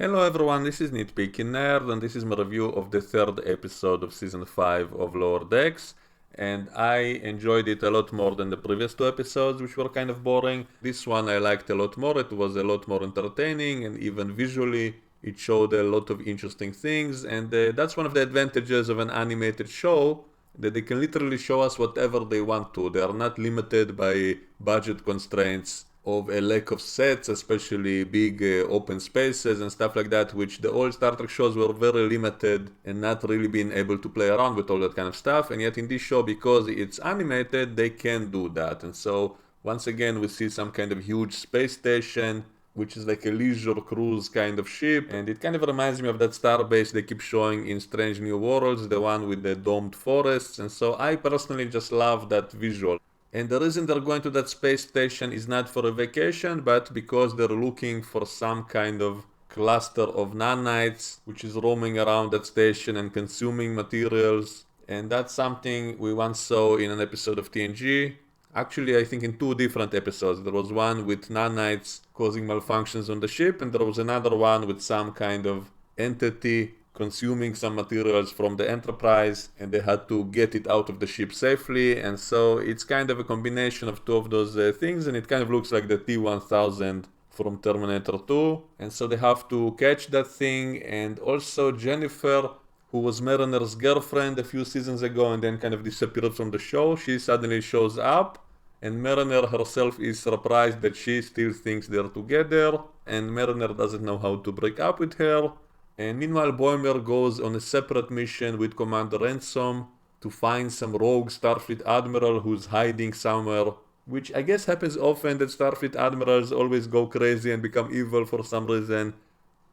Hello everyone, this is Nitpicking Nerd, and this is my review of the third episode of Season 5 of Lower Decks. And I enjoyed it a lot more than the previous two episodes, which were kind of boring. This one I liked a lot more, it was a lot more entertaining, and even visually it showed a lot of interesting things. And that's one of the advantages of an animated show, that they can literally show us whatever they want to. They are not limited by budget constraints of a lack of sets, especially big open spaces and stuff like that, which the old Star Trek shows were very limited and not really being able to play around with all that kind of stuff. And yet in this show, because it's animated, they can do that. And so once again, we see some kind of huge space station, which is like a leisure cruise kind of ship. And it kind of reminds me of that starbase they keep showing in Strange New Worlds, the one with the domed forests. And so I personally just love that visual. And the reason they're going to that space station is not for a vacation, but because they're looking for some kind of cluster of nanites, which is roaming around that station and consuming materials. And that's something we once saw in an episode of TNG. Actually, I think in two different episodes. There was one with nanites causing malfunctions on the ship, and there was another one with some kind of entity consuming some materials from the Enterprise, and they had to get it out of the ship safely. And so it's kind of a combination of two of those things, and it kind of looks like the T-1000 from Terminator 2. And so they have to catch that thing. And also Jennifer, who was Mariner's girlfriend a few seasons ago and then kind of disappeared from the show, she suddenly shows up, and Mariner herself is surprised that she still thinks they're together, and Mariner doesn't know how to break up with her. And meanwhile, Boimler goes on a separate mission with Commander Ransom to find some rogue Starfleet admiral who's hiding somewhere, which I guess happens often, that Starfleet admirals always go crazy and become evil for some reason.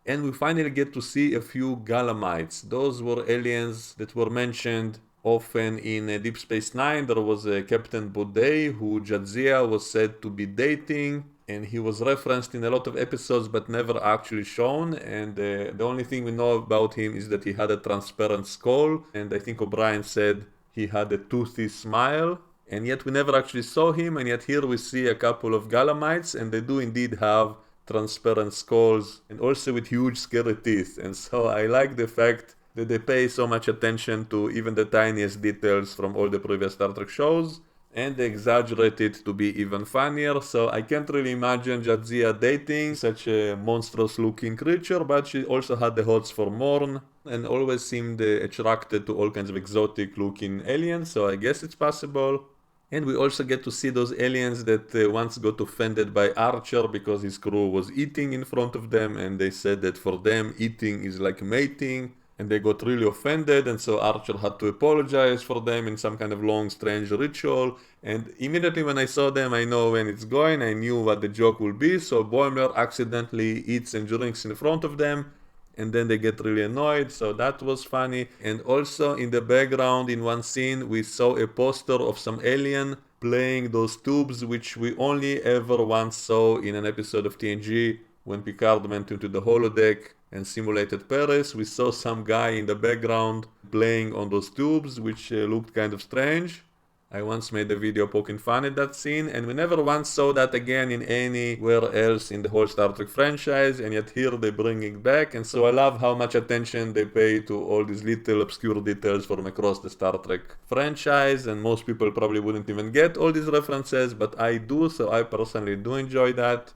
And we finally get to see a few Galamites. Those were aliens that were mentioned often in Deep Space Nine. There was Captain Boudet, who Jadzia was said to be dating, and he was referenced in a lot of episodes but never actually shown. And the only thing we know about him is that he had a transparent skull, and I think O'Brien said he had a toothy smile. And yet we never actually saw him, and yet here we see a couple of Galamites, and they do indeed have transparent skulls and also with huge scary teeth. And so I like the fact that they pay so much attention to even the tiniest details from all the previous Star Trek shows, and they exaggerate it to be even funnier. So I can't really imagine Jadzia dating such a monstrous looking creature, but she also had the hots for Morn and always seemed attracted to all kinds of exotic looking aliens, so I guess it's possible. And we also get to see those aliens that once got offended by Archer because his crew was eating in front of them, and they said that for them eating is like mating, and they got really offended, and so Archer had to apologize for them in some kind of long strange ritual. And immediately when I saw them, I know when it's going, I knew what the joke will be. So Boimler accidentally eats and drinks in front of them, and then they get really annoyed, so that was funny. And also in the background, in one scene, we saw a poster of some alien playing those tubes, which we only ever once saw in an episode of TNG when Picard went into the holodeck and simulated Paris. We saw some guy in the background playing on those tubes, which looked kind of strange. I once made a video poking fun at that scene, and we never once saw that again in anywhere else in the whole Star Trek franchise, and yet here they bring it back. And so I love how much attention they pay to all these little obscure details from across the Star Trek franchise, and most people probably wouldn't even get all these references, but I do, so I personally do enjoy that.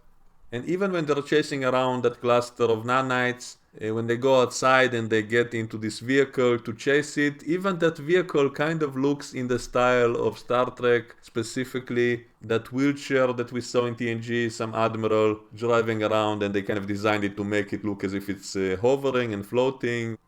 And even when they're chasing around that cluster of nanites, when they go outside and they get into this vehicle to chase it, even that vehicle kind of looks in the style of Star Trek, specifically that wheelchair that we saw in TNG, some admiral driving around, and they kind of designed it to make it look as if it's hovering and floating.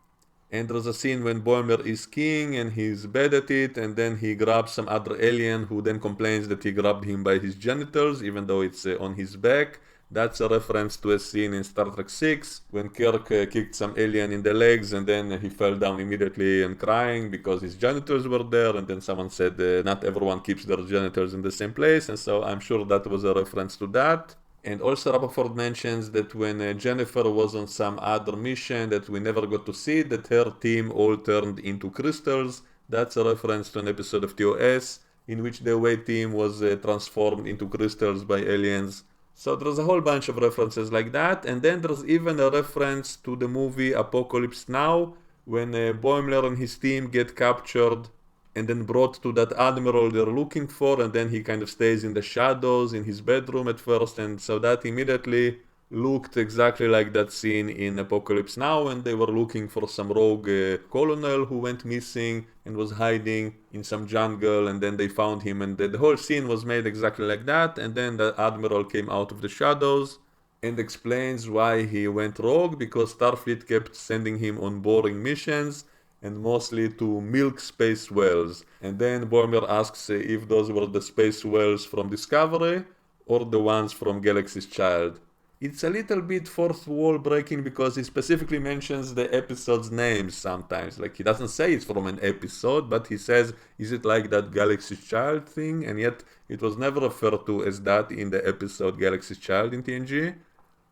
And there's a scene when Boimler is skiing and he's bad at it, and then he grabs some other alien who then complains that he grabbed him by his genitals, even though it's on his back. That's a reference to a scene in Star Trek 6 when Kirk kicked some alien in the legs, and then he fell down immediately and crying because his genitals were there, and then someone said not everyone keeps their genitals in the same place, and so I'm sure that was a reference to that. And also Rappaport mentions that when Jennifer was on some other mission that we never got to see, that her team all turned into crystals. That's a reference to an episode of TOS in which the away team was transformed into crystals by aliens. So there's a whole bunch of references like that, and then there's even a reference to the movie Apocalypse Now, when Boimler and his team get captured and then brought to that admiral they're looking for, and then he kind of stays in the shadows in his bedroom at first, and so that immediately looked exactly like that scene in Apocalypse Now, and they were looking for some rogue colonel who went missing and was hiding in some jungle, and then they found him, and the whole scene was made exactly like that, and then the admiral came out of the shadows and explains why he went rogue, because Starfleet kept sending him on boring missions and mostly to milk space whales. And then Boimler asks if those were the space whales from Discovery or the ones from Galaxy's Child. It's a little bit fourth wall breaking because he specifically mentions the episode's names sometimes. Like, he doesn't say it's from an episode, but he says, is it like that Galaxy's Child thing? And yet it was never referred to as that in the episode Galaxy's Child in TNG.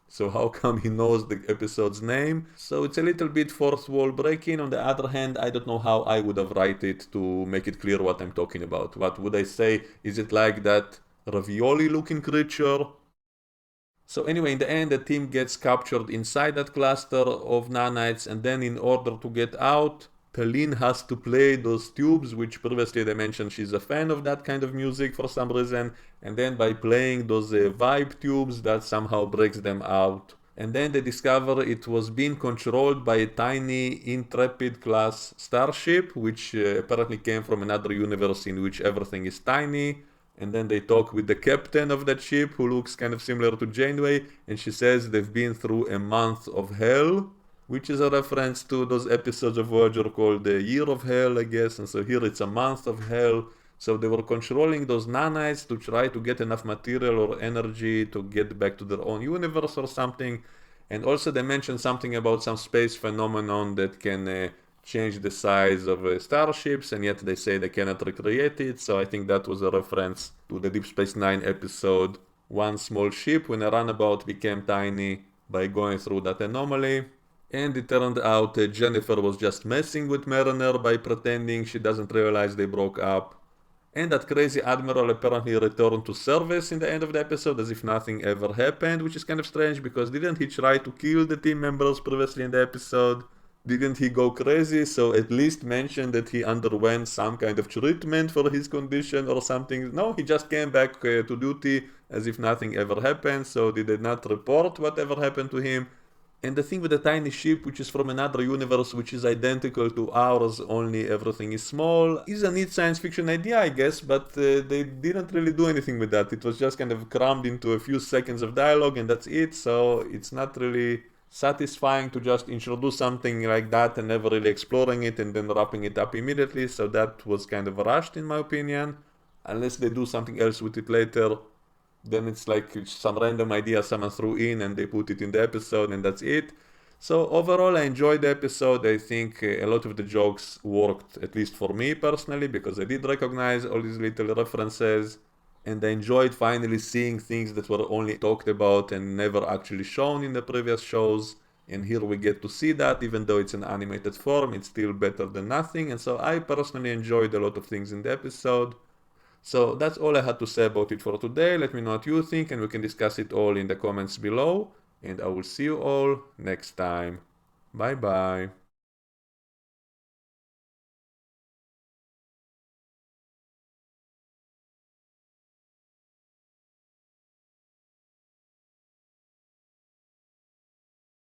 So how come he knows the episode's name? So it's a little bit fourth wall breaking. On the other hand, I don't know how I would have write it to make it clear what I'm talking about. What would I say? Is it like that ravioli looking creature? So anyway, in the end, the team gets captured inside that cluster of nanites, and then in order to get out, Talene has to play those tubes, which previously they mentioned she's a fan of that kind of music for some reason, and then by playing those vibe tubes, that somehow breaks them out. And then they discover it was being controlled by a tiny Intrepid class starship, which apparently came from another universe in which everything is tiny. And then they talk with the captain of that ship, who looks kind of similar to Janeway, and she says they've been through a month of hell, which is a reference to those episodes of Voyager called the Year of Hell, I guess. And so here it's a month of hell. So they were controlling those nanites to try to get enough material or energy to get back to their own universe or something. And also they mentioned something about some space phenomenon that can change the size of starships, and yet they say they cannot recreate it. So I think that was a reference to the Deep Space Nine episode One Small Ship, when a runabout became tiny by going through that anomaly. And it turned out Jennifer was just messing with Mariner by pretending she doesn't realize they broke up. And that crazy admiral apparently returned to service in the end of the episode as if nothing ever happened, which is kind of strange because didn't he try to kill the team members previously in the episode? Didn't he go crazy? So at least mention that he underwent some kind of treatment for his condition or something. No, he just came back to duty as if nothing ever happened. So they did not report whatever happened to him. And the thing with the tiny ship, which is from another universe, which is identical to ours, only everything is small, is a neat science fiction idea, I guess, but they didn't really do anything with that. It was just kind of crammed into a few seconds of dialogue, and that's it. So it's not really satisfying to just introduce something like that and never really exploring it and then wrapping it up immediately. So that was kind of rushed, in my opinion. Unless they do something else with it later, then it's like it's some random idea someone threw in and they put it in the episode and that's it. So overall, I enjoyed the episode. I think a lot of the jokes worked, at least for me personally, because I did recognize all these little references, and I enjoyed finally seeing things that were only talked about and never actually shown in the previous shows. And here we get to see that, even though it's an animated form, it's still better than nothing. And so I personally enjoyed a lot of things in the episode. So that's all I had to say about it for today. Let me know what you think, and we can discuss it all in the comments below. And I will see you all next time. Bye bye.